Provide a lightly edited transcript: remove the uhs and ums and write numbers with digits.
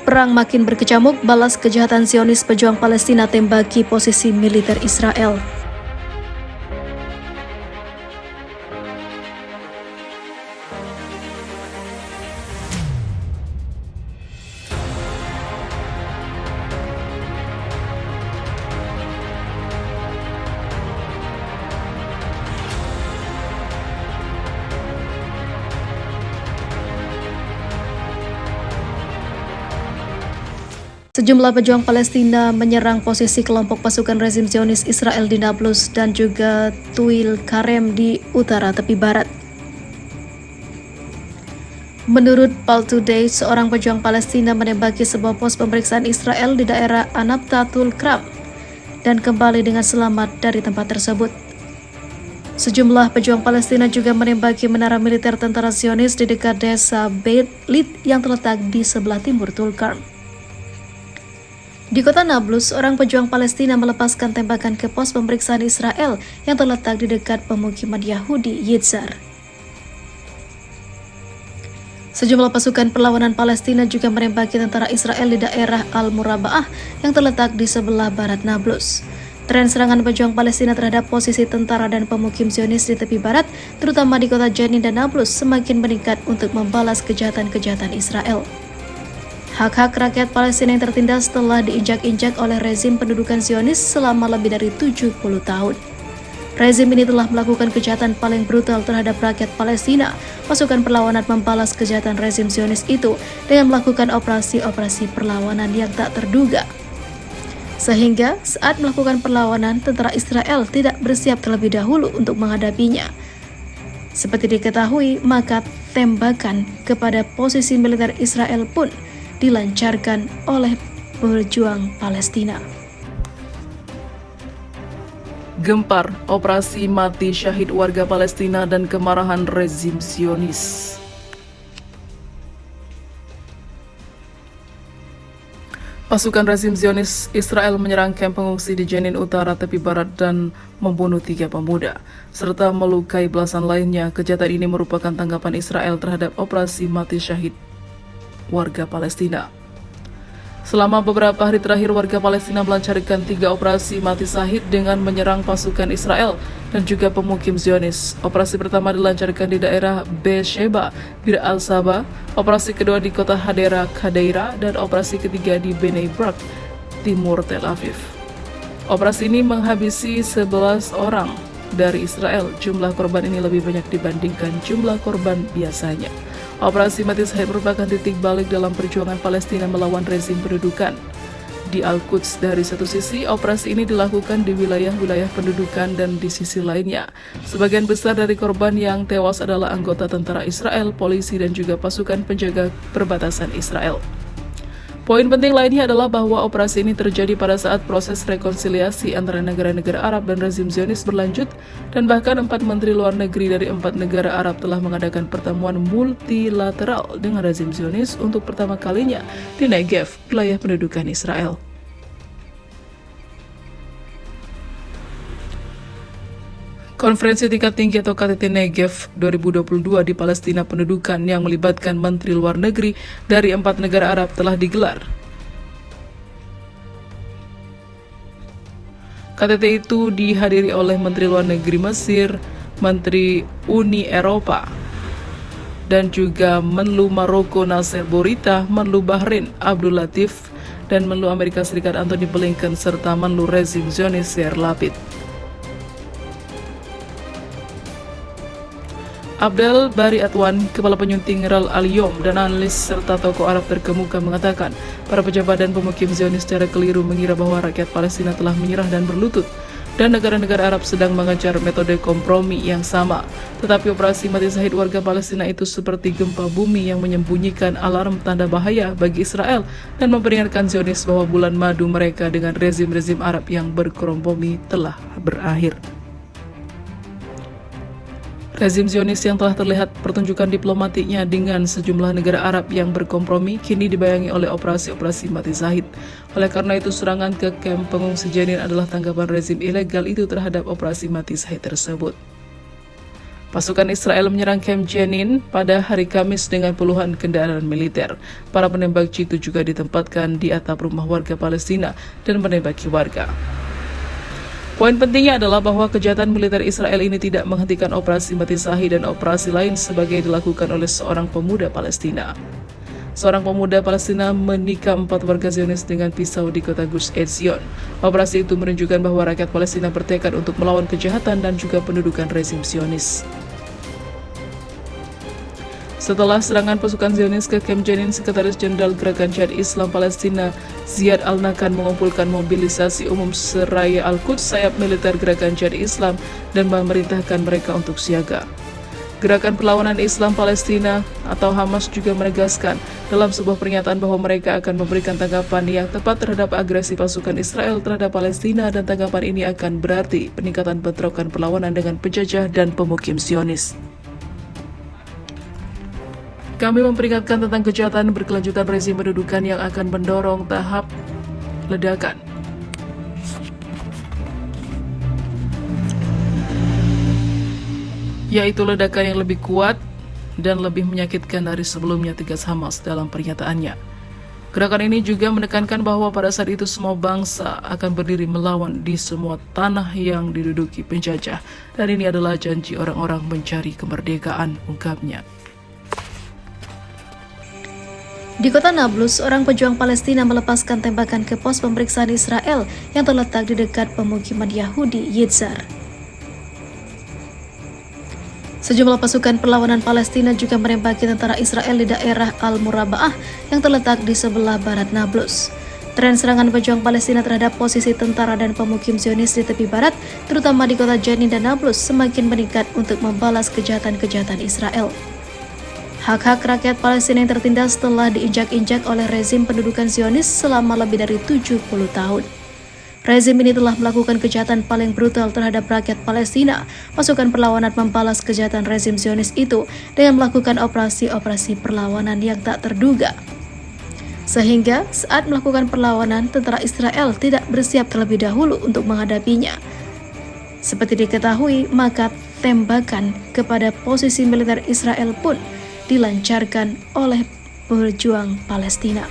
Perang makin berkecamuk, balas kejahatan Zionis, pejuang Palestina tembaki posisi militer Israel. Sejumlah pejuang Palestina menyerang posisi kelompok pasukan rezim Zionis Israel di Nablus dan juga Tuil Karem di utara tepi barat. Menurut Pal Today, seorang pejuang Palestina menembaki sebuah pos pemeriksaan Israel di daerah Anabtatul Kram dan kembali dengan selamat dari tempat tersebut. Sejumlah pejuang Palestina juga menembaki menara militer tentara Zionis di dekat desa Beit Lit yang terletak di sebelah timur Tulkarm. Di kota Nablus, seorang pejuang Palestina melepaskan tembakan ke pos pemeriksaan Israel yang terletak di dekat pemukiman Yahudi Yitzhar. Sejumlah pasukan perlawanan Palestina juga menembaki tentara Israel di daerah Al-Murabaah yang terletak di sebelah barat Nablus. Tren serangan pejuang Palestina terhadap posisi tentara dan pemukim Zionis di tepi barat, terutama di kota Jenin dan Nablus, semakin meningkat untuk membalas kejahatan-kejahatan Israel. Hak-hak rakyat Palestina yang tertindas telah diinjak-injak oleh rezim pendudukan Zionis selama lebih dari 70 tahun. Rezim ini telah melakukan kejahatan paling brutal terhadap rakyat Palestina. Pasukan perlawanan membalas kejahatan rezim Zionis itu dengan melakukan operasi-operasi perlawanan yang tak terduga. Sehingga saat melakukan perlawanan, tentara Israel tidak bersiap terlebih dahulu untuk menghadapinya. Seperti diketahui, maka tembakan kepada posisi militer Israel pun dilancarkan oleh pejuang Palestina. Gempar, operasi mati syahid warga Palestina dan kemarahan rezim Zionis. Pasukan rezim Zionis Israel menyerang kamp pengungsi di Jenin Utara tepi barat dan membunuh 3 pemuda, serta melukai belasan lainnya. Kejahatan ini merupakan tanggapan Israel terhadap operasi mati syahid warga Palestina. Selama beberapa hari terakhir, warga Palestina melancarkan 3 operasi mati syahid dengan menyerang pasukan Israel dan juga pemukim Zionis. Operasi pertama dilancarkan di daerah Beersheba, Bir al-Saba, operasi kedua di kota Hadera Kadeira, dan operasi ketiga di Bnei Brak, timur Tel Aviv. Operasi ini menghabisi 11 orang dari Israel. Jumlah korban ini lebih banyak dibandingkan jumlah korban biasanya. Operasi mati syahid merupakan titik balik dalam perjuangan Palestina melawan rezim pendudukan di Al-Quds. Dari satu sisi, operasi ini dilakukan di wilayah-wilayah pendudukan, dan di sisi lainnya, sebagian besar dari korban yang tewas adalah anggota tentara Israel, polisi, dan juga pasukan penjaga perbatasan Israel. Poin penting lainnya adalah bahwa operasi ini terjadi pada saat proses rekonsiliasi antara negara-negara Arab dan rezim Zionis berlanjut, dan bahkan 4 menteri luar negeri dari 4 negara Arab telah mengadakan pertemuan multilateral dengan rezim Zionis untuk pertama kalinya di Negev, wilayah pendudukan Israel. Konferensi tingkat tinggi atau KTT Negev 2022 di Palestina pendudukan yang melibatkan menteri luar negeri dari 4 negara Arab telah digelar. KTT itu dihadiri oleh Menteri Luar Negeri Mesir, Menteri Uni Eropa, dan juga Menlu Maroko Nasser Bourita, Menlu Bahrain Abdul Latif, dan Menlu Amerika Serikat Antony Blinken, serta Menlu rezim Zionis Yair Lapid. Abdel Bari Atwan, Kepala Penyunting Ral Al-Yom, dan analis serta tokoh Arab terkemuka mengatakan para pejabat dan pemukim Zionis secara keliru mengira bahwa rakyat Palestina telah menyerah dan berlutut, dan negara-negara Arab sedang mengejar metode kompromi yang sama. Tetapi operasi mati syahid warga Palestina itu seperti gempa bumi yang menyembunyikan alarm tanda bahaya bagi Israel dan memperingatkan Zionis bahwa bulan madu mereka dengan rezim-rezim Arab yang berkompromi telah berakhir. Rezim Zionis yang telah terlihat pertunjukan diplomatiknya dengan sejumlah negara Arab yang berkompromi kini dibayangi oleh operasi-operasi mati syahid. Oleh karena itu, serangan ke kamp pengungsi Jenin adalah tanggapan rezim ilegal itu terhadap operasi mati syahid tersebut. Pasukan Israel menyerang kamp Jenin pada hari Kamis dengan puluhan kendaraan militer. Para penembak jitu juga ditempatkan di atap rumah warga Palestina dan menembaki warga. Poin pentingnya adalah bahwa kejahatan militer Israel ini tidak menghentikan operasi mati Sahi dan operasi lain sebagai dilakukan oleh seorang pemuda Palestina. Seorang pemuda Palestina menikam 4 warga Zionis dengan pisau di kota Gus Etzion. Operasi itu menunjukkan bahwa rakyat Palestina bertekad untuk melawan kejahatan dan juga pendudukan rezim Zionis. Setelah serangan pasukan Zionis ke kamp Jenin, Sekretaris Jenderal Gerakan Jihad Islam Palestina Ziad Al-Nakan mengumpulkan mobilisasi umum seraya Al-Quds sayap militer Gerakan Jihad Islam dan memerintahkan mereka untuk siaga. Gerakan Perlawanan Islam Palestina atau Hamas juga menegaskan dalam sebuah pernyataan bahwa mereka akan memberikan tanggapan yang tepat terhadap agresi pasukan Israel terhadap Palestina, dan tanggapan ini akan berarti peningkatan bentrokan perlawanan dengan penjajah dan pemukim Zionis. Kami memperingatkan tentang kejahatan berkelanjutan rezim pendudukan yang akan mendorong tahap ledakan. Yaitu ledakan yang lebih kuat dan lebih menyakitkan dari sebelumnya, tegas Hamas dalam pernyataannya. Gerakan ini juga menekankan bahwa pada saat itu semua bangsa akan berdiri melawan di semua tanah yang diduduki penjajah, dan ini adalah janji orang-orang mencari kemerdekaan, ungkapnya. Di kota Nablus, seorang pejuang Palestina melepaskan tembakan ke pos pemeriksaan Israel yang terletak di dekat pemukiman Yahudi Yitzhar. Sejumlah pasukan perlawanan Palestina juga menembaki tentara Israel di daerah Al-Murabaah yang terletak di sebelah barat Nablus. Tren serangan pejuang Palestina terhadap posisi tentara dan pemukim Zionis di tepi barat, terutama di kota Jenin dan Nablus, semakin meningkat untuk membalas kejahatan-kejahatan Israel. Hak-hak rakyat Palestina yang tertindas telah diinjak-injak oleh rezim pendudukan Zionis selama lebih dari 70 tahun. Rezim ini telah melakukan kejahatan paling brutal terhadap rakyat Palestina. Pasukan perlawanan membalas kejahatan rezim Zionis itu dengan melakukan operasi-operasi perlawanan yang tak terduga. Sehingga saat melakukan perlawanan, tentara Israel tidak bersiap terlebih dahulu untuk menghadapinya. Seperti diketahui, maka tembakan kepada posisi militer Israel pun dilancarkan oleh pejuang Palestina.